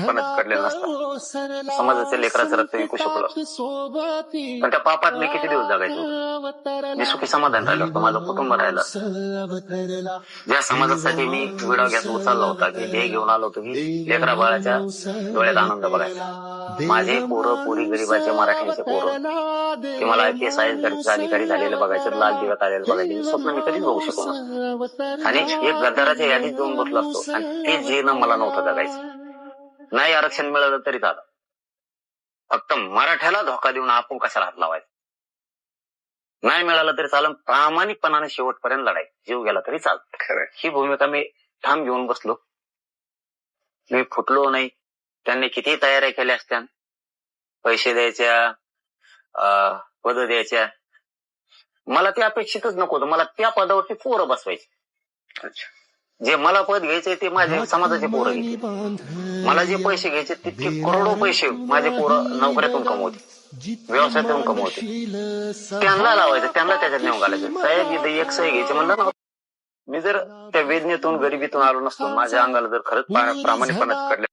पडलेला नसता. समाजाच्या लेकराचं रक्त विकू शकलो, पण त्या पापात मी किती दिवस जगायचो. मी सुखी समाधान राहिलो असतो, माझं कुटुंब राहिलं असतं. ज्या समाजासाठी मी विडा घेत उचलला होता, की ध्येय घेऊन आलो होतो, की लेकरा बाळाच्या डोळ्यात आनंद बघायचा. माझे पोरं पोरी गरीबाचे मराठ्यांचे पोरं ते मला IPS अधिकारी झालेलं बघायचं, लाल दिव्यात आलेलं बघायचं स्वप्न मी कधीच बघू शकलो नसतो. आणि एक गद्दाराच्या यादीत जाऊन बसलो असतो, आणि ते जीवन मला नव्हतं जगायचं. नाही आरक्षण मिळालं तरी झालं, फक्त मराठ्याला धोका देऊन आपण कशाला हात लावायचा. नाही मिळालं तरी चालन, प्रामाणिकपणाने शेवटपर्यंत लढाई, जीव गेला तरी चालत. खरं ही भूमिका मी ठाम घेऊन बसलो. मी फुटलो नाही. त्यांनी किती तयाऱ्या केल्या असत्या, पैसे द्यायच्या, पद द्यायच्या, मला ते अपेक्षितच नको होतं. मला त्या पदावरती पोरं बसवायची. जे मला पद घ्यायचे ते माझे समाजाचे पोरं घ्यायचे. मला जे पैसे घ्यायचे तितके करोडो पैसे माझे पोरं नोकऱ्यातून कमवते, व्यवसायातून कमवते. त्यांना लावायचं, त्यांना त्याच्यात नेऊन घालायचं. साहेब एक सही घ्यायची म्हणलं ना, मी जर त्या वेदनेतून गरिबीतून आलो नसतो, माझ्या अंगाला जर खरंच प्रामाणिकपणाचे कडले